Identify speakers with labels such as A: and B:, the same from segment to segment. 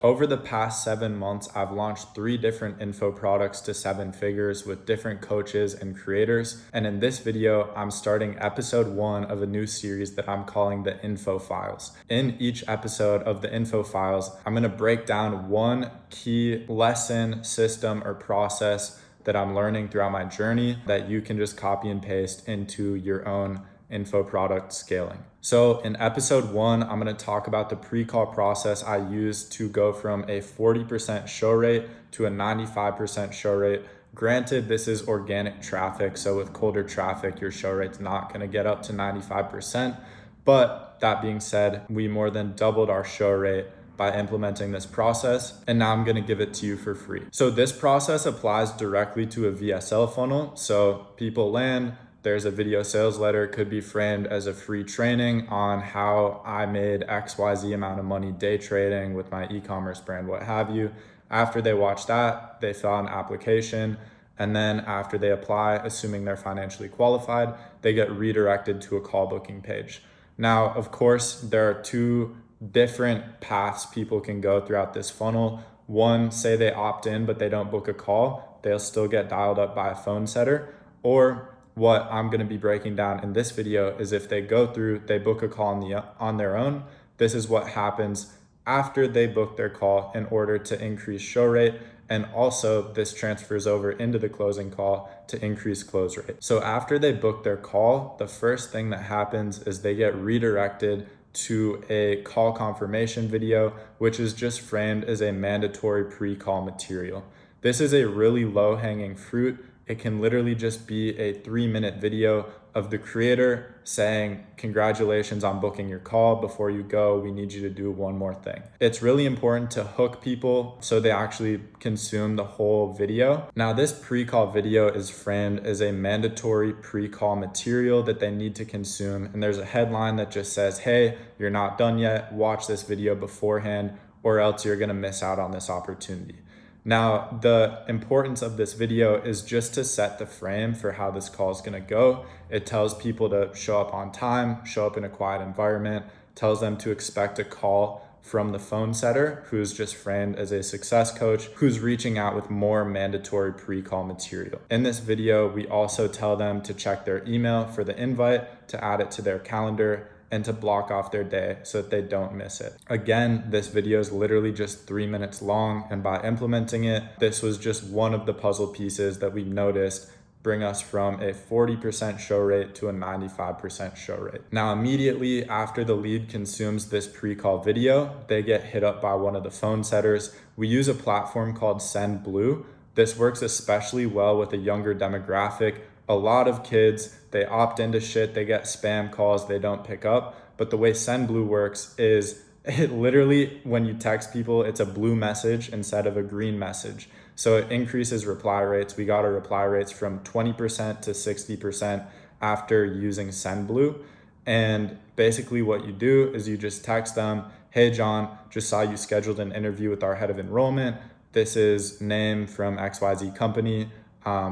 A: Over the past 7 months, I've launched 3 different info products to 7 figures with different coaches and creators. And in this video, I'm starting episode 1 of a new series that I'm calling the Info Files. In each episode of the Info Files, I'm going to break down one key lesson, system, or process that I'm learning throughout my journey that you can just copy and paste into your own info product scaling. So in episode 1, I'm going to talk about the pre-call process I use to go from a 40% show rate to a 95% show rate. Granted, this is organic traffic, so with colder traffic, your show rate's not going to get up to 95%. But that being said, we more than doubled our show rate by implementing this process, and now I'm going to give it to you for free. So this process applies directly to a VSL funnel. So people land, there's a video sales letter, could be framed as a free training on how I made XYZ amount of money day trading with my e-commerce brand, what have you. After they watch that, they fill out an application. And then after they apply, assuming they're financially qualified, they get redirected to a call booking page. Now, of course, there are 2 different paths people can go throughout this funnel. One, say they opt in, but they don't book a call, they'll still get dialed up by a phone setter. Or what I'm going to be breaking down in this video is if they go through, they book a call on their own. This is what happens after they book their call in order to increase show rate. And also this transfers over into the closing call to increase close rate. So after they book their call, the first thing that happens is they get redirected to a call confirmation video, which is just framed as a mandatory pre-call material. This is a really low-hanging fruit. It can literally just be a 3-minute video of the creator saying, congratulations on booking your call. Before you go, we need you to do one more thing. It's really important to hook people so they actually consume the whole video. Now, this pre-call video is framed as a mandatory pre-call material that they need to consume. And there's a headline that just says, hey, you're not done yet. Watch this video beforehand, or else you're gonna miss out on this opportunity. Now, the importance of this video is just to set the frame for how this call is going to go. It tells people to show up on time, show up in a quiet environment, tells them to expect a call from the phone setter, who's just framed as a success coach, who's reaching out with more mandatory pre-call material. In this video, we also tell them to check their email for the invite, to add it to their calendar, and to block off their day so that they don't miss it. Again, this video is literally just 3 minutes long, and by implementing it, this was just one of the puzzle pieces that we noticed bring us from a 40% show rate to a 95% show rate. Now, immediately after the lead consumes this pre-call video, they get hit up by one of the phone setters. We use a platform called SendBlue. This works especially well with a younger demographic. A lot of kids, they opt into shit, they get spam calls, they don't pick up. But the way SendBlue works is it literally, when you text people, it's a blue message instead of a green message. So it increases reply rates. We got our reply rates from 20% to 60% after using SendBlue. And basically what you do is you just text them, hey John, just saw you scheduled an interview with our head of enrollment. This is name from XYZ company.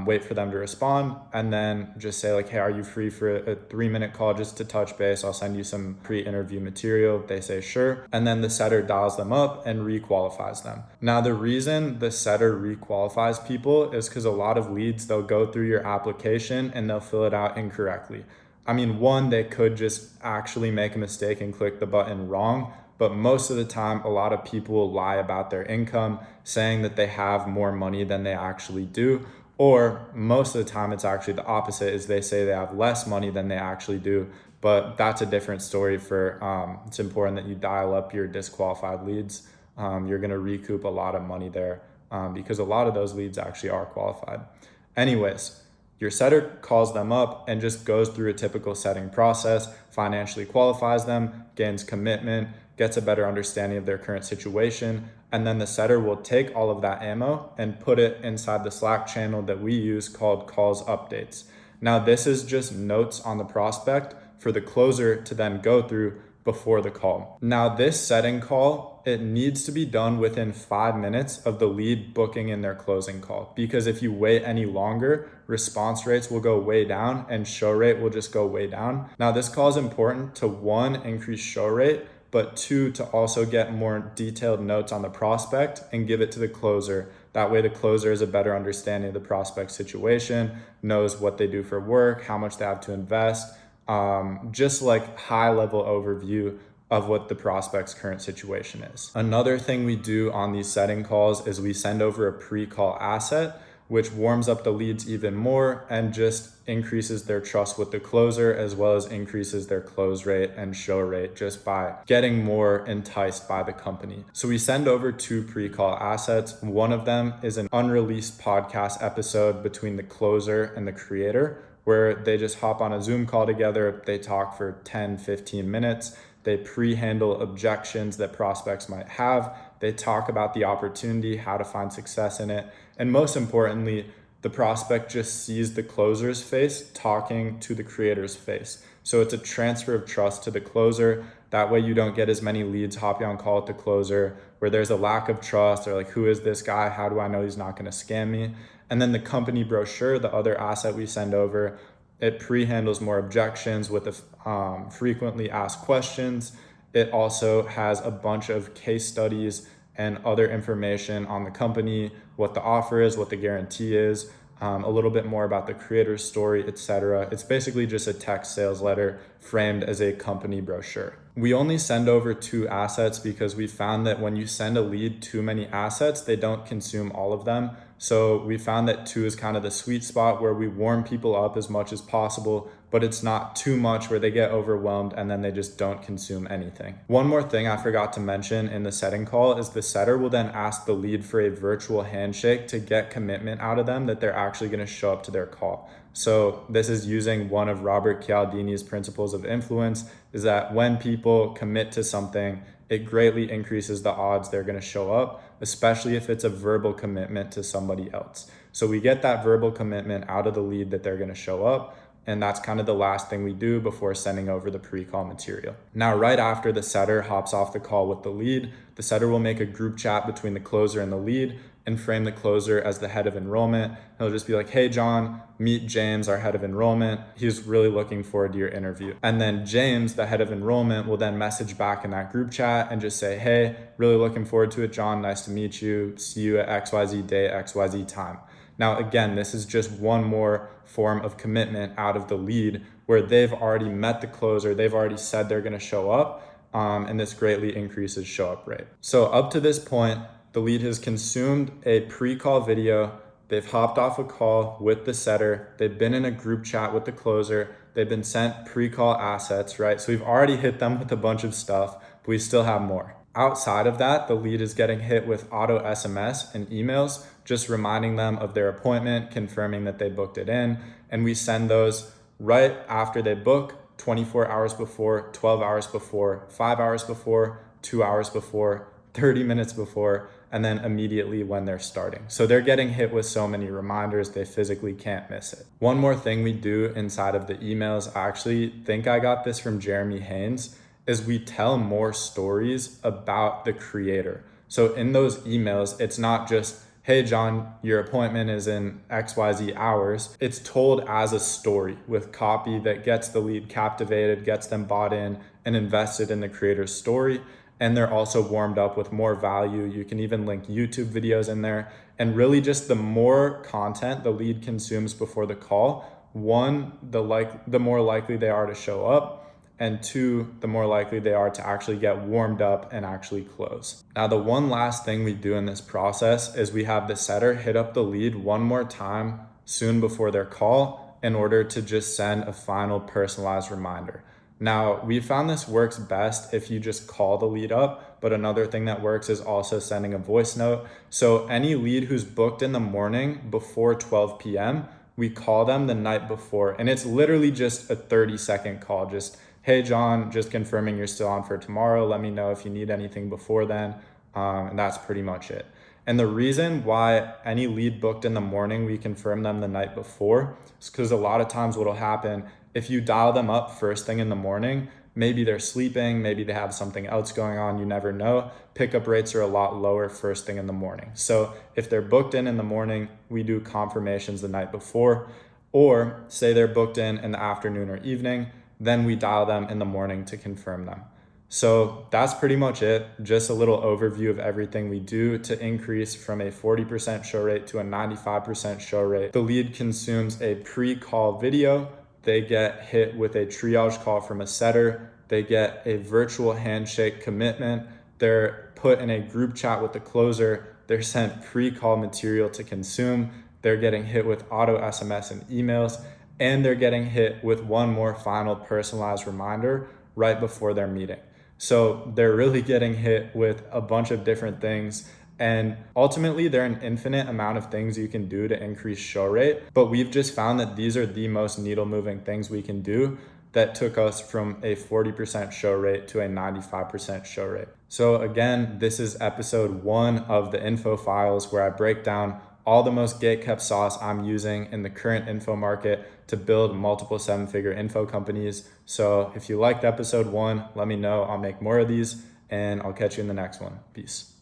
A: Wait for them to respond, and then just say like, hey, are you free for a 3-minute call just to touch base? I'll send you some pre-interview material. They say sure. And then the setter dials them up and requalifies them. Now, the reason the setter requalifies people is because a lot of leads, they'll go through your application and they'll fill it out incorrectly. I mean, one, they could just actually make a mistake and click the button wrong. But most of the time, a lot of people will lie about their income, saying that they have more money than they actually do. Or most of the time, it's actually the opposite, is they say they have less money than they actually do. But that's a different story for, it's important that you dial up your disqualified leads. You're gonna recoup a lot of money there because a lot of those leads actually are qualified. Anyways, your setter calls them up and just goes through a typical setting process, financially qualifies them, gains commitment, gets a better understanding of their current situation, and then the setter will take all of that ammo and put it inside the Slack channel that we use called Calls Updates. Now, this is just notes on the prospect for the closer to then go through before the call. Now, this setting call, it needs to be done within 5 minutes of the lead booking in their closing call, because if you wait any longer, response rates will go way down and show rate will just go way down. Now, this call is important to, one, increase show rate, but 2, to also get more detailed notes on the prospect and give it to the closer. That way the closer has a better understanding of the prospect situation, knows what they do for work, how much they have to invest, just like high level overview of what the prospect's current situation is. Another thing we do on these setting calls is we send over a pre-call asset, which warms up the leads even more and just increases their trust with the closer, as well as increases their close rate and show rate just by getting more enticed by the company. So we send over 2 pre-call assets. One of them is an unreleased podcast episode between the closer and the creator, where they just hop on a Zoom call together. They talk for 10-15 minutes. They pre-handle objections that prospects might have. They talk about the opportunity, how to find success in it. And most importantly, the prospect just sees the closer's face talking to the creator's face. So it's a transfer of trust to the closer. That way you don't get as many leads hopping on call with the closer where there's a lack of trust, or like, who is this guy? How do I know he's not going to scam me? And then the company brochure, the other asset we send over, it pre-handles more objections with the frequently asked questions. It also has a bunch of case studies and other information on the company, what the offer is, what the guarantee is, a little bit more about the creator's story, etc. It's basically just a text sales letter framed as a company brochure. We only send over 2 assets because we found that when you send a lead too many assets, they don't consume all of them. So we found that 2 is kind of the sweet spot where we warm people up as much as possible, but it's not too much where they get overwhelmed and then they just don't consume anything. One more thing I forgot to mention in the setting call is the setter will then ask the lead for a virtual handshake to get commitment out of them that they're actually going to show up to their call. So this is using one of Robert Cialdini's principles of influence, is that when people commit to something, it greatly increases the odds they're going to show up, especially if it's a verbal commitment to somebody else. So we get that verbal commitment out of the lead that they're going to show up. And that's kind of the last thing we do before sending over the pre-call material. Now, right after the setter hops off the call with the lead, the setter will make a group chat between the closer and the lead and frame the closer as the head of enrollment. He'll just be like, hey, John, meet James, our head of enrollment. He's really looking forward to your interview. And then James, the head of enrollment, will then message back in that group chat and just say, hey, really looking forward to it, John. Nice to meet you. See you at XYZ day, XYZ time. Now, again, this is just one more form of commitment out of the lead where they've already met the closer. They've already said they're going to show up, and this greatly increases show up rate. So up to this point, the lead has consumed a pre-call video. They've hopped off a call with the setter. They've been in a group chat with the closer. They've been sent pre-call assets, right? So we've already hit them with a bunch of stuff, but we still have more. Outside of that, the lead is getting hit with auto SMS and emails, just reminding them of their appointment, confirming that they booked it in. And we send those right after they book, 24 hours before, 12 hours before, 5 hours before, 2 hours before, 30 minutes before, and then immediately when they're starting. So they're getting hit with so many reminders, they physically can't miss it. One more thing we do inside of the emails, I actually think I got this from Jeremy Haynes, is we tell more stories about the creator. So in those emails, it's not just, hey, John, your appointment is in XYZ hours. It's told as a story with copy that gets the lead captivated, gets them bought in and invested in the creator's story. And they're also warmed up with more value. You can even link YouTube videos in there. And really just the more content the lead consumes before the call, 1, the more likely they are to show up. And 2, the more likely they are to actually get warmed up and actually close. Now, the one last thing we do in this process is we have the setter hit up the lead one more time soon before their call in order to just send a final personalized reminder. Now, we found this works best if you just call the lead up, but another thing that works is also sending a voice note. So any lead who's booked in the morning before 12 p.m., we call them the night before. And it's literally just a 30-second call, just, hey, John, just confirming you're still on for tomorrow. Let me know if you need anything before then. And that's pretty much it. And the reason why any lead booked in the morning, we confirm them the night before, is because a lot of times what'll happen, if you dial them up first thing in the morning, maybe they're sleeping, maybe they have something else going on, you never know. Pickup rates are a lot lower first thing in the morning. So if they're booked in the morning, we do confirmations the night before, or say they're booked in the afternoon or evening, then we dial them in the morning to confirm them. So that's pretty much it. Just a little overview of everything we do to increase from a 40% show rate to a 95% show rate. The lead consumes a pre-call video. They get hit with a triage call from a setter. They get a virtual handshake commitment. They're put in a group chat with the closer. They're sent pre-call material to consume. They're getting hit with auto SMS and emails, and they're getting hit with one more final personalized reminder right before their meeting. So they're really getting hit with a bunch of different things. And ultimately, there are an infinite amount of things you can do to increase show rate. But we've just found that these are the most needle moving things we can do that took us from a 40% show rate to a 95% show rate. So again, this is episode 1 of the info files, where I break down all the most gatekept sauce I'm using in the current info market to build multiple 7-figure info companies. So if you liked episode 1, let me know. I'll make more of these, and I'll catch you in the next one. Peace.